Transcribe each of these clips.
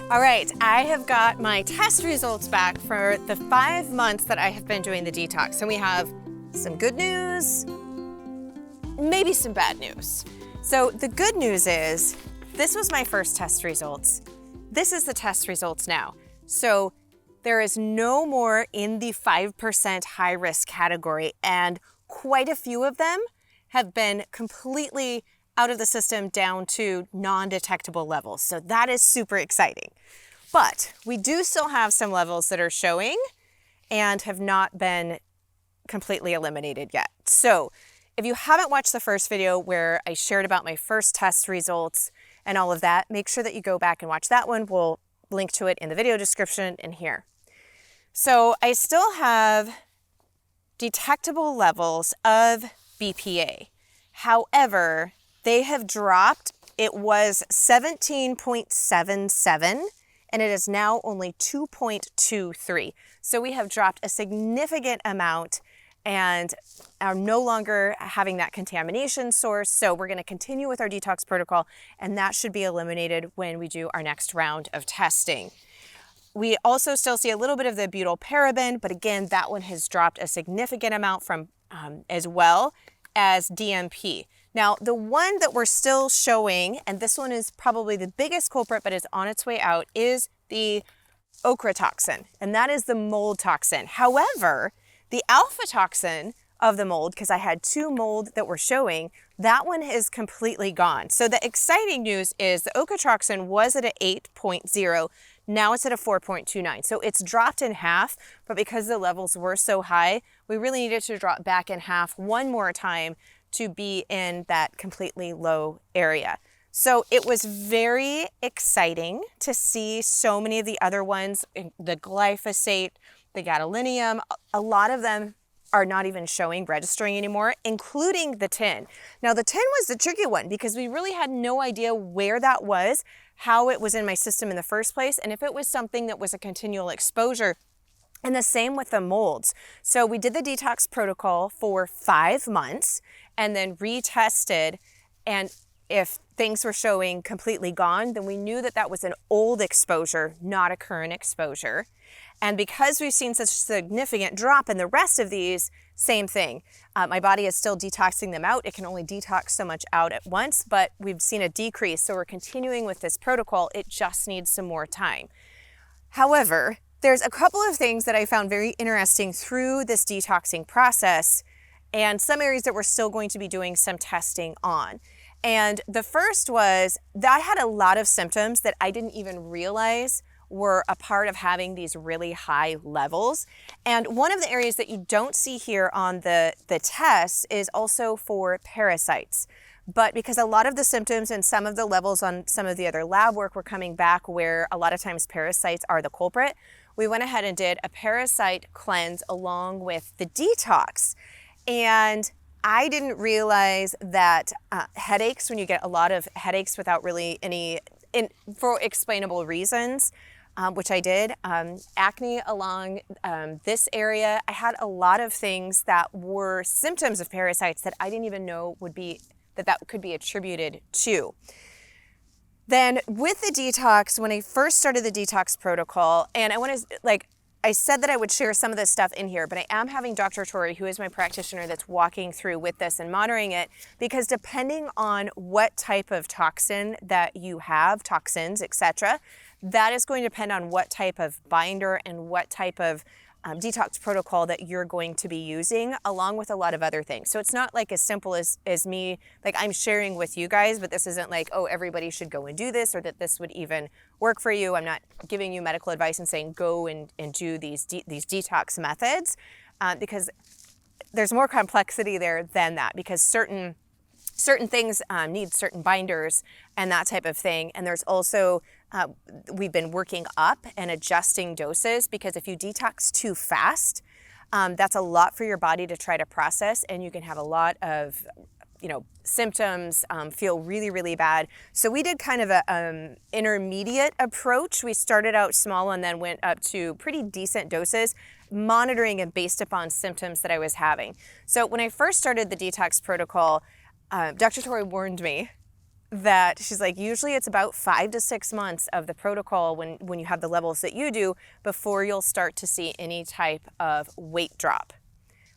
All right, I have got my test results back for the 5 months that I have been doing the detox. And we have some good news, maybe some bad news. So the good news is, this was my first test results. This is the test results now. So there is no more in the 5% high risk category, and quite a few of them have been completely out of the system down to non-detectable levels. So that is super exciting. But we do still have some levels that are showing and have not been completely eliminated yet. So if you haven't watched the first video where I shared about my first test results and all of that, make sure that you go back and watch that one. We'll link to it in the video description and here. So I still have detectable levels of BPA. However, they have dropped. It was 17.77 and it is now only 2.23. So we have dropped a significant amount and are no longer having that contamination source. So we're going to continue with our detox protocol, and that should be eliminated when we do our next round of testing. We also still see a little bit of the butylparaben, but again, that one has dropped a significant amount from as well as DMP. Now, the one that we're still showing, and this one is probably the biggest culprit, but is on its way out, is the okra toxin, and that is the mold toxin. However, the alpha toxin of the mold, because I had 2 mold that were showing, that one is completely gone. So the exciting news is the okra toxin was at an 8.0, now it's at a 4.29. So it's dropped in half, but because the levels were so high, we really needed to drop back in half one more time to be in that completely low area. So it was very exciting to see so many of the other ones, the glyphosate, the gadolinium, a lot of them are not even showing registering anymore, including the tin. Now the tin was the tricky one because we really had no idea where that was, how it was in my system in the first place, and if it was something that was a continual exposure. And the same with the molds. So we did the detox protocol for 5 months and then retested, and if things were showing completely gone, then we knew that that was an old exposure, not a current exposure. And because we've seen such a significant drop in the rest of these, same thing. My body is still detoxing them out. It can only detox so much out at once, but we've seen a decrease. So we're continuing with this protocol. It just needs some more time. However, there's a couple of things that I found very interesting through this detoxing process, and some areas that we're still going to be doing some testing on. And the first was that I had a lot of symptoms that I didn't even realize were a part of having these really high levels. And one of the areas that you don't see here on the test is also for parasites. But because a lot of the symptoms and some of the levels on some of the other lab work were coming back where a lot of times parasites are the culprit, we went ahead and did a parasite cleanse along with the detox. And I didn't realize that headaches, when you get a lot of headaches without really any, for explainable reasons, which I did, acne along this area, I had a lot of things that were symptoms of parasites that I didn't even know would be, that could be attributed to. Then with the detox, when I first started the detox protocol, and I said that I would share some of this stuff in here, but I am having Dr. Tori, who is my practitioner, that's walking through with this and monitoring it, because depending on what type of toxin that you have, toxins, etc., that is going to depend on what type of binder and what type of detox protocol that you're going to be using, along with a lot of other things. So it's not like as simple as me, like I'm sharing with you guys, but this isn't like, oh, everybody should go and do this, or that this would even work for you. I'm not giving you medical advice and saying go and do these detox methods, because there's more complexity there than that, because certain things need certain binders and that type of thing. And there's also, we've been working up and adjusting doses, because if you detox too fast, that's a lot for your body to try to process, and you can have a lot of symptoms, feel really, really bad. So we did kind of a intermediate approach. We started out small and then went up to pretty decent doses, monitoring and based upon symptoms that I was having. So when I first started the detox protocol, Dr. Tori warned me that she's like, usually it's about 5 to 6 months of the protocol when you have the levels that you do before you'll start to see any type of weight drop.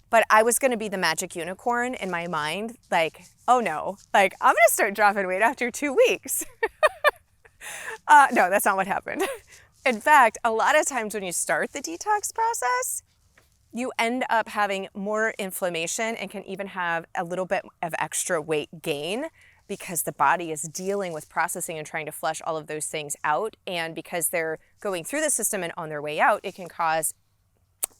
But I was going to be the magic unicorn in my mind, like, oh no, like I'm going to start dropping weight after 2 weeks. No, that's not what happened. In fact, a lot of times when you start the detox process, you end up having more inflammation and can even have a little bit of extra weight gain because the body is dealing with processing and trying to flush all of those things out. And because they're going through the system and on their way out, it can cause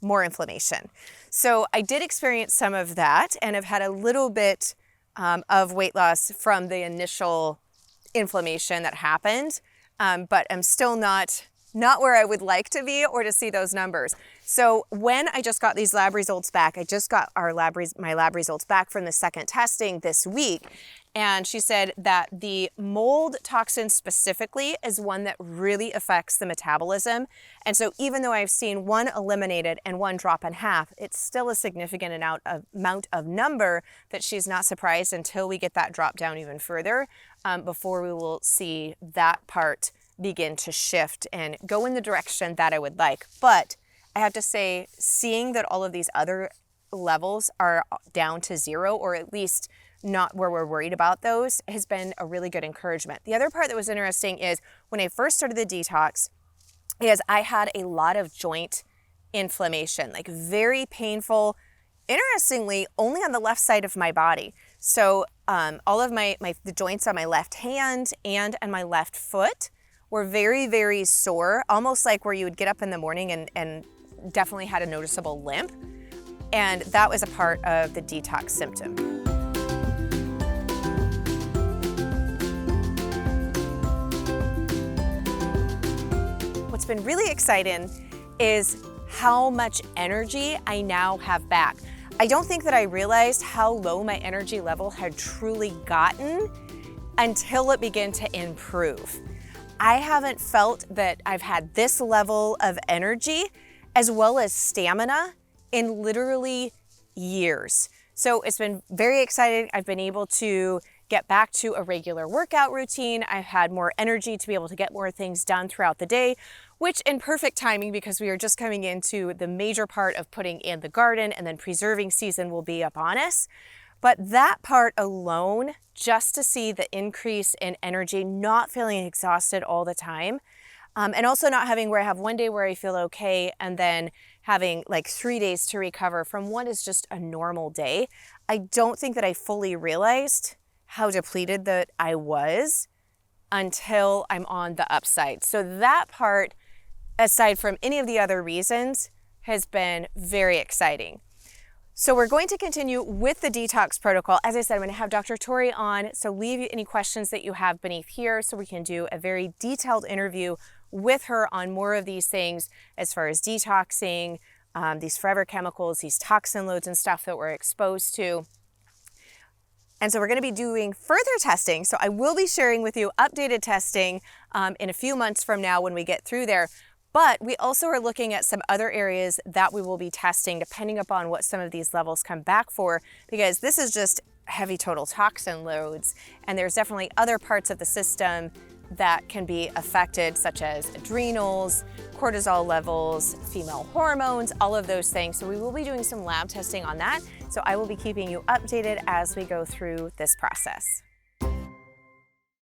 more inflammation. So I did experience some of that and have had a little bit of weight loss from the initial inflammation that happened, but I'm still not where I would like to be or to see those numbers. So when I just got these lab results back, I just got my lab results back from the second testing this week. And she said that the mold toxin specifically is one that really affects the metabolism. And so even though I've seen one eliminated and one drop in half, it's still a significant amount of number that she's not surprised until we get that drop down even further before we will see that part begin to shift and go in the direction that I would like. But I have to say, seeing that all of these other levels are down to 0, or at least not where we're worried about those, has been a really good encouragement. The other part that was interesting is when I first started the detox, is I had a lot of joint inflammation, like very painful, interestingly, only on the left side of my body. So all of the joints on my left hand and on my left foot were very, very sore, almost like where you would get up in the morning and definitely had a noticeable limp. And that was a part of the detox symptom. What's been really exciting is how much energy I now have back. I don't think that I realized how low my energy level had truly gotten until it began to improve. I haven't felt that I've had this level of energy as well as stamina in literally years. So it's been very exciting. I've been able to get back to a regular workout routine. I've had more energy to be able to get more things done throughout the day, which in perfect timing because we are just coming into the major part of putting in the garden, and then preserving season will be upon us. But that part alone, just to see the increase in energy, not feeling exhausted all the time, and also not having where I have one day where I feel okay and then having like 3 days to recover from what is just a normal day. I don't think that I fully realized how depleted that I was until I'm on the upside. So that part, aside from any of the other reasons, has been very exciting. So we're going to continue with the detox protocol. As I said, I'm going to have Dr. Tori on, so leave any questions that you have beneath here so we can do a very detailed interview with her on more of these things as far as detoxing, these forever chemicals, these toxin loads and stuff that we're exposed to. And so we're going to be doing further testing. So I will be sharing with you updated testing in a few months from now when we get through there. But we also are looking at some other areas that we will be testing depending upon what some of these levels come back for, because this is just heavy total toxin loads. And there's definitely other parts of the system that can be affected, such as adrenals, cortisol levels, female hormones, all of those things. So we will be doing some lab testing on that. So I will be keeping you updated as we go through this process.